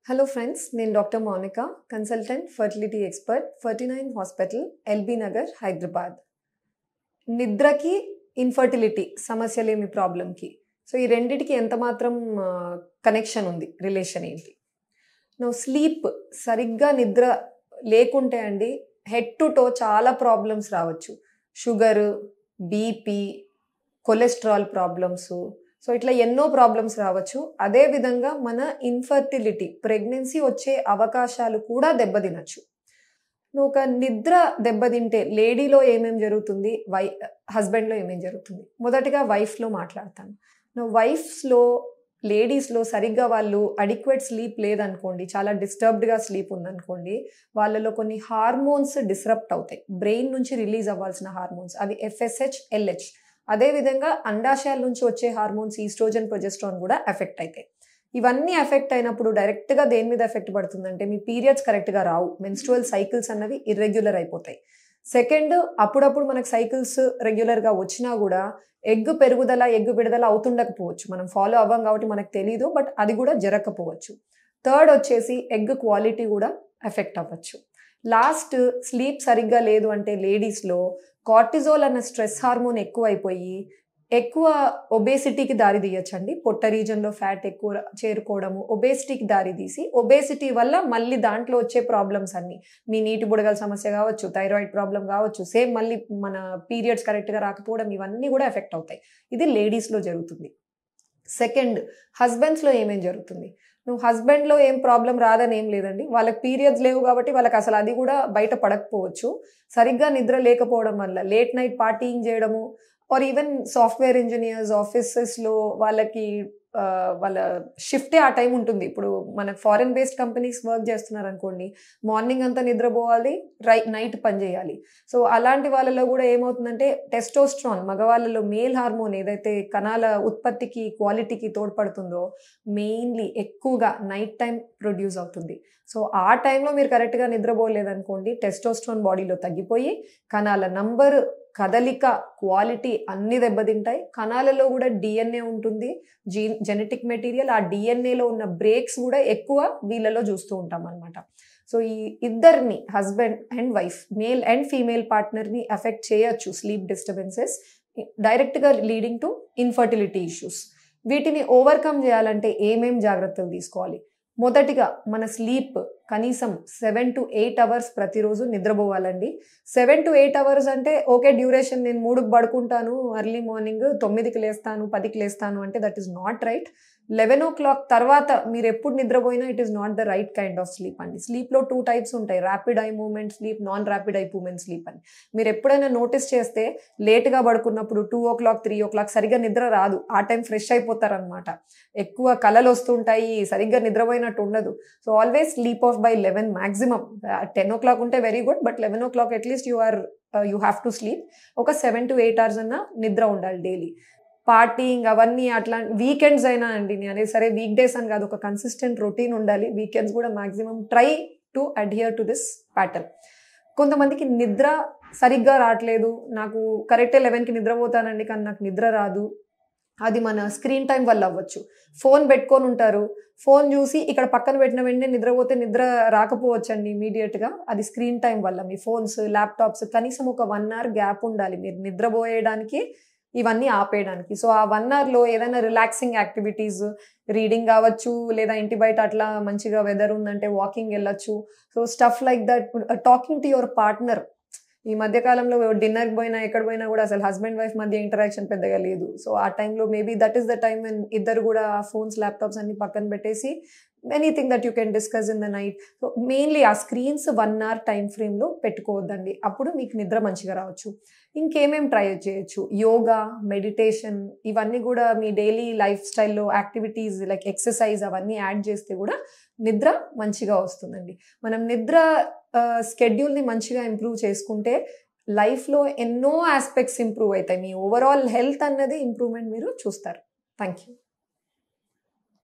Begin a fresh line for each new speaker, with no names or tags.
Hello friends, నేను doctor Mounika, consultant fertility expert 49 hospital LB Nagar Hyderabad. నిద్రకి infertility సమస్యలేమి ప్రాబ్లంకి సో ఈ రెండిటికి ఎంత మాత్రం కనెక్షన్ ఉంది, రిలేషన్ ఏంటి? స్లీప్ సరిగ్గా నిద్ర లేకుంటే అండి హెడ్ టు టో చాలా ప్రాబ్లమ్స్ రావచ్చు. Sugar, BP, cholesterol problems, so ఇట్లా ఎన్నో ప్రాబ్లమ్స్ రావచ్చు. అదేవిధంగా మన ఇన్ఫర్టిలిటీ, ప్రెగ్నెన్సీ వచ్చే అవకాశాలు కూడా దెబ్బతినచ్చు. ఒక నిద్ర దెబ్బతింటే లేడీలో ఏమేం జరుగుతుంది, హస్బెండ్లో ఏమేం జరుగుతుంది? మొదటిగా వైఫ్లో మాట్లాడతాను. వైఫ్స్లో, లేడీస్లో సరిగ్గా వాళ్ళు అడిక్వేట్ స్లీప్ లేదనుకోండి, చాలా డిస్టర్బ్డ్గా స్లీప్ ఉందనుకోండి, వాళ్ళలో కొన్ని హార్మోన్స్ డిస్రప్ట్ అవుతాయి. బ్రెయిన్ నుంచి రిలీజ్ అవ్వాల్సిన హార్మోన్స్, అవి FSH, LH. అదేవిధంగా అండాశయాల నుంచి వచ్చే హార్మోన్స్ ఈస్ట్రోజన్, ప్రొజెస్ట్రాన్ కూడా ఎఫెక్ట్ అవుతాయి. ఇవన్నీ ఎఫెక్ట్ అయినప్పుడు డైరెక్ట్గా దేని మీద ఎఫెక్ట్ పడుతుందంటే మీ పీరియడ్స్ కరెక్ట్గా రావు, మెన్స్ట్రువల్ సైకిల్స్ అన్నవి ఇర్రెగ్యులర్ అయిపోతాయి. సెకండ్, అప్పుడప్పుడు మనకు సైకిల్స్ రెగ్యులర్గా వచ్చినా కూడా ఎగ్ పెరుగుదల, ఎగ్ విడుదల అవుతుండకపోవచ్చు. మనం ఫాలో అవ్వం కాబట్టి మనకు తెలీదు, బట్ అది కూడా జరగకపోవచ్చు. థర్డ్ వచ్చేసి ఎగ్ క్వాలిటీ కూడా ఎఫెక్ట్ అవ్వచ్చు. లాస్ట్, స్లీప్ సరిగ్గా లేదు అంటే లేడీస్లో కార్టిజోల్ అన్న స్ట్రెస్ హార్మోన్ ఎక్కువ ఒబేసిటీకి దారి తీయచ్చండి. పొట్ట రీజన్లో ఫ్యాట్ ఎక్కువ చేరుకోవడము ఒబేసిటీకి దారి తీసి, ఒబేసిటీ వల్ల మళ్ళీ దాంట్లో వచ్చే ప్రాబ్లమ్స్ అన్ని, మీ నీటి బుడగల సమస్య కావచ్చు, థైరాయిడ్ ప్రాబ్లం కావచ్చు, సేమ్ మళ్ళీ మన పీరియడ్స్ కరెక్ట్గా రాకపోవడం, ఇవన్నీ కూడా ఎఫెక్ట్ అవుతాయి. ఇది లేడీస్లో జరుగుతుంది. సెకండ్, హస్బెండ్స్లో ఏమేం జరుగుతుంది? హస్బెండ్లో ఏం ప్రాబ్లం రాదని ఏం లేదండి, వాళ్ళకి పీరియడ్స్ లేవు కాబట్టి వాళ్ళకి అసలు అది కూడా బయట పడకపోవచ్చు. సరిగ్గా నిద్ర లేకపోవడం వల్ల లేట్ నైట్ పార్టీయింగ్ చేయడము, ఆర్ ఈవెన్ సాఫ్ట్వేర్ ఇంజనీర్స్ ఆఫీసెస్లో వాళ్ళకి వాళ్ళ షిఫ్టే ఆ టైం ఉంటుంది. ఇప్పుడు మన ఫారెన్ బేస్డ్ కంపెనీస్ వర్క్ చేస్తున్నారు అనుకోండి, మార్నింగ్ అంతా నిద్రపోవాలి, నైట్ పని చేయాలి. సో అలాంటి వాళ్ళలో కూడా ఏమవుతుందంటే టెస్టోస్ట్రాన్, మగవాళ్ళలో మేల్ హార్మోన్ ఏదైతే కణాల ఉత్పత్తికి, క్వాలిటీకి తోడ్పడుతుందో, మెయిన్లీ ఎక్కువగా నైట్ టైం ప్రొడ్యూస్ అవుతుంది. సో ఆ టైంలో మీరు కరెక్ట్గా నిద్రపోలేదనుకోండి, టెస్టోస్ట్రాన్ బాడీలో తగ్గిపోయి కణాల నంబర్, కదలిక, క్వాలిటీ అన్ని దెబ్బతింటాయి. కణాలలో కూడా DNA ఉంటుంది, జెనెటిక్ మెటీరియల్. ఆ డిఎన్ఏలో ఉన్న బ్రేక్స్ కూడా ఎక్కువ వీళ్ళలో చూస్తూ ఉంటాం అనమాట. సో ఈ ఇద్దరిని, husband and wife, male and female పార్ట్నర్ని ఎఫెక్ట్ చేయొచ్చు స్లీప్ డిస్టర్బెన్సెస్, డైరెక్ట్గా లీడింగ్ టు ఇన్ఫర్టిలిటీ ఇష్యూస్. వీటిని ఓవర్కమ్ చేయాలంటే ఏమేం జాగ్రత్తలు తీసుకోవాలి? మొదటిగా మన స్లీప్ కనీసం 7 to 8 hours ప్రతిరోజు నిద్రపోవాలండి. 7 to 8 hours అంటే ఓకే డ్యూరేషన్, నేను 3కి పడుకుంటాను, ఎర్లీ మార్నింగ్ 9కి లేస్తాను, 10కి లేస్తాను అంటే that is not right. 11 o'clock తర్వాత మీరు ఎప్పుడు నిద్రపోయినా it is not the right kind of sleep అండి. స్లీప్లో 2 types ఉంటాయి, rapid eye movement sleep, non rapid eye movement sleep అని. మీరు ఎప్పుడైనా నోటీస్ చేస్తే లేట్గా పడుకున్నప్పుడు 2 o'clock, 3 o'clock సరిగ్గా నిద్ర రాదు. ఆ టైం ఫ్రెష్ అయిపోతారనమాట, ఎక్కువ కలలు వస్తుంటాయి, సరిగ్గా నిద్రపోయినట్టు ఉండదు. So always sleep of by 11 maximum. 10 o'clock ఉంటే very good, but 11 o'clock at least you have to sleep. ఒక 7 to 8 hours అన్న నిద్ర ఉండాలి డైలీ. పార్టీయింగ్ అవన్నీ అట్లా వీకెండ్స్ అయినా అండి, నేను అనేది సరే వీక్ డేస్ అని కాదు, ఒక కన్సిస్టెంట్ రొటీన్ ఉండాలి. వీకెండ్స్ కూడా maximum try to adhere to this pattern. కొంతమందికి నిద్ర సరిగ్గా రావట్లేదు, నాకు కరెక్టే 11కి నిద్రపోతానండి కానీ నాకు నిద్ర రాదు. అది మన స్క్రీన్ టైం వల్ల అవ్వచ్చు. ఫోన్ పెట్టుకొని ఉంటారు, ఫోన్ చూసి ఇక్కడ పక్కన పెట్టిన వెంటనే నిద్రపోతే నిద్ర రాకపోవచ్చండి ఇమీడియట్గా. అది స్క్రీన్ టైం వల్ల. మీ ఫోన్స్, ల్యాప్టాప్స్ కనీసం ఒక 1 hour గ్యాప్ ఉండాలి మీరు నిద్రపోయేయడానికి, ఇవన్నీ ఆపేయడానికి. సో ఆ 1 hourలో ఏదైనా రిలాక్సింగ్ యాక్టివిటీస్, రీడింగ్ కావచ్చు, లేదా ఇంటి బయట అట్లా మంచిగా వెదర్ ఉందంటే వాకింగ్ వెళ్ళొచ్చు. So stuff like that. Talking to your partner. ఈ మధ్యకాలంలో డిన్నర్కి పోయినా, ఎక్కడ పోయినా కూడా అసలు హస్బెండ్ వైఫ్ మధ్య ఇంటరాక్షన్ పెద్దగా లేదు. సో ఆ టైంలో maybe that is the time when ఇద్దరు కూడా ఫోన్స్, ల్యాప్టాప్స్ అన్ని పక్కన పెట్టేసి anything that you can discuss in the night. So mainly ఆ స్క్రీన్స్ 1 hour టైం ఫ్రేమ్లో పెట్టుకోవద్దండి, అప్పుడు మీకు నిద్ర మంచిగా రావచ్చు. ఇంకేమేం ట్రై చేయొచ్చు? యోగా, మెడిటేషన్, ఇవన్నీ కూడా మీ డైలీ లైఫ్ స్టైల్లో యాక్టివిటీస్ లైక్ ఎక్సర్సైజ్ అవన్నీ యాడ్ చేస్తే కూడా నిద్ర మంచిగా వస్తుందండి. మనం నిద్ర స్కెడ్యూల్ని మంచిగా ఇంప్రూవ్ చేసుకుంటే లైఫ్లో ఎన్నో ఆస్పెక్ట్స్ ఇంప్రూవ్ అవుతాయి. మీ ఓవరాల్ హెల్త్ అన్నది ఇంప్రూవ్మెంట్ మీరు చూస్తారు. Thank you.